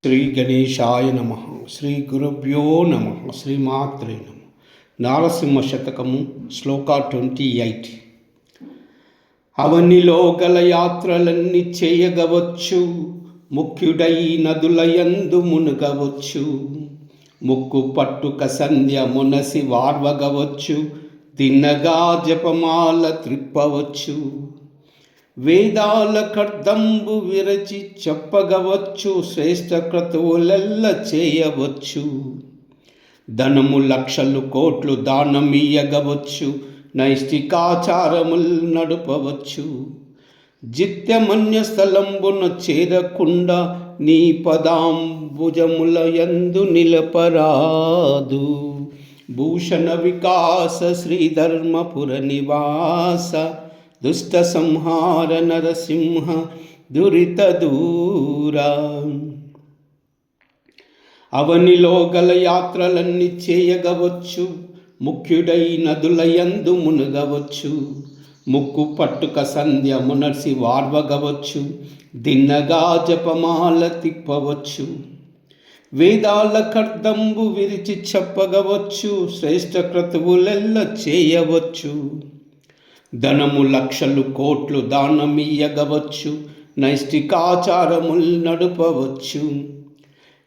శ్రీ గణేశాయ నమ. శ్రీ గురుభ్యో నమ. శ్రీమాత్రే నమ. నారసింహ శతకము శ్లోక 28. అవనిలో గల యాత్రలన్నీ చేయగవచ్చు, ముఖ్యుడై నదులయందు మునుగవచ్చు. ముక్కు పట్టుక సంధ్య మునసి వార్వగవచ్చు, తిన్నగా జపమాల త్రిప్పవచ్చు. వేదాల కర్దంబు విరచి చెప్పగవచ్చు, శ్రేష్ఠ క్రతువులెల్ల చేయవచ్చు. ధనము లక్షలు కోట్లు దానమియ్యగవచ్చు, నైష్టికాచారముల్ నడుపవచ్చు. జిత్యమన్య స్థలంబున చేరకుండా నీ పదాంబుజముల యందు నిలపరాదు. భూషణ వికాస శ్రీధర్మపుర నివాస, దుష్ట సంహార నరసింహ దురిత దూరా. అవనిలో గల యాత్రలన్నీ చేయగవచ్చు, ముఖ్యుడై నదులయందు మునుగవచ్చు. ముక్కు పట్టుక సంధ్య మునర్సి వార్వగవచ్చు, దిన్నగా జపమాల తిప్పవచ్చు. వేదాల కర్దంబు విరిచి చెప్పగవచ్చు, శ్రేష్ఠ క్రతువులెల్ల చేయవచ్చు. ధనము లక్షలు కోట్లు దానమియ్యగవచ్చు, నైష్టికాచారముల్ నడుపవచ్చు.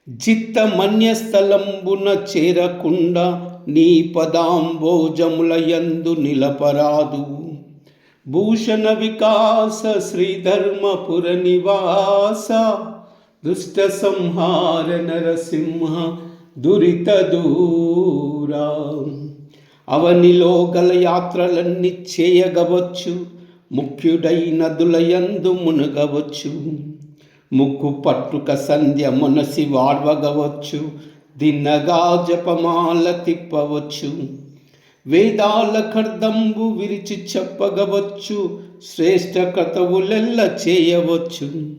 జిత్తమన్య స్థలంబున చేరకుండా నీ పదాంబోజముల యందు నిలపరాదు. భూషణ వికాస శ్రీధర్మపుర నివాస, దుష్ట సంహార నరసింహ దురిత దూరా. అవనిలో గల యాత్రలన్నీ చేయగవచ్చు, ముఖ్యుడై నదులయందు మునుగవచ్చు. ముక్కు పట్టుక సంధ్య మునసి వార్వగవచ్చు, దిన్నగా జపమాల తిప్పవచ్చు. వేదాల కర్దంబు విరిచి చెప్పగవచ్చు, శ్రేష్ఠ క్రతువులెల్ల చేయవచ్చు.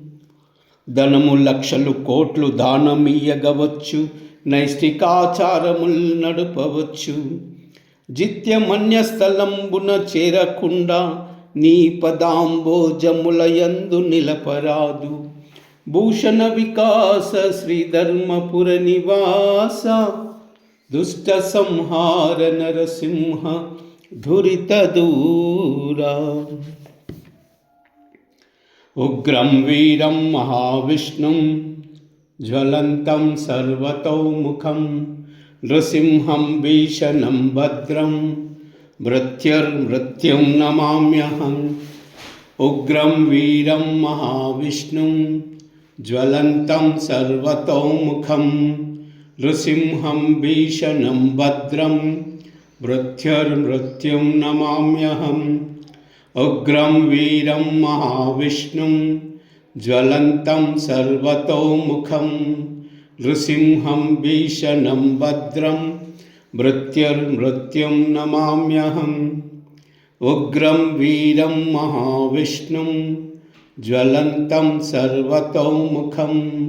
ధనము లక్షలు కోట్లు దానమియ్యగవచ్చు, నైష్టికాచారముల్ నడుపవచ్చు. జిత్యమన్య స్థలంబున చేరకుండా నీ పదాంబోజముల యందు నిలపరాదు. భూషణ వికాస శ్రీధర్మపుర నివాస, దుష్ట సంహార నరసింహ దురిత దూరా. ఉగ్రం వీరం మహావిష్ణుం, జ్వలంతం సర్వతోముఖం. నృసింహం భీషణం భద్రం, మృత్యుర్మృత్యుం నమామ్యహం. ఉగ్రం వీరం మహావిష్ణుం, జ్వలంతం సర్వతోముఖం. నృసింహం భీషణం భద్రం, మృత్యుర్మృత్యుం నమామ్యహం. ఉగ్రం వీరం మహావిష్ణుం, జ్వలంతం సర్వతోముఖం. నృసింహం భీషణం భద్రం, మృత్యుర్మృత్యుం నమామ్యహం. ఉగ్రం వీరం మహావిష్ణుం, జ్వలంతం సర్వతోముఖం.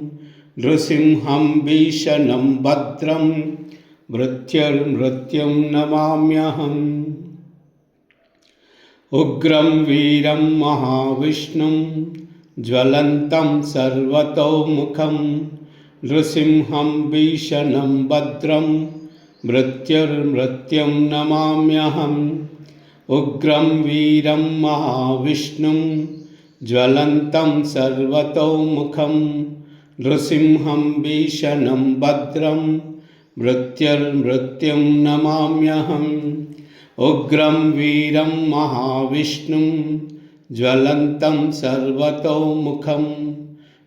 నృసింహం భీషణం భద్రం, మృత్యుర్మృత్యుం నమామ్యహం. ఉగ్రం వీరం మహావిష్ణుం, జ్వలంతం సర్వతోముఖం. నృసింహం భీషణం భద్రం, మృత్యుర్మృత్యుం నమామ్యహం. ఉగ్రం వీరం మహావిష్ణుం, జ్వలంతం సర్వతోముఖం. నృసింహం భీషణం భద్రం, మృత్యుర్మృత్యుం నమామ్యహం. ఉగ్రం వీరం మహావిష్ణుం, జ్వలంతం సర్వతోముఖం.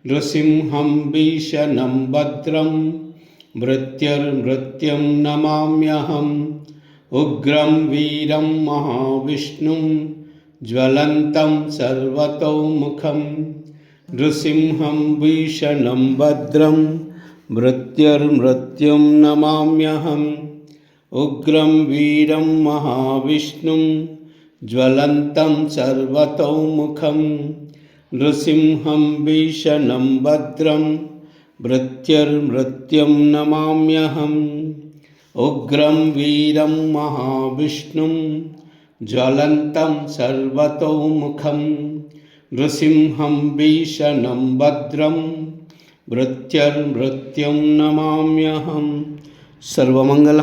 నృసింహం భీషణం భద్రం, మృత్యుర్మృత్యుం నమామ్యహం. ఉగ్రం వీరం మహావిష్ణుం, జ్వలంతం సర్వతోముఖం. నృసింహం భీషణం భద్రం, మృత్యుర్మృత్యుం నమామ్యహం. ఉగ్రం వీరం మహావిష్ణుం, జ్వలంతం సర్వతోముఖం. నృసింహం భీషణం భద్రం, మృత్యుర్మృత్యుం నమామ్యహం. ఉగ్రం వీరం మహావిష్ణుం, జ్వలంతం సర్వతోముఖం. నృసింహం భీషణం భద్రం, भृत्यर्भृत्यं नमाम्यहं. सर्वमङ्गल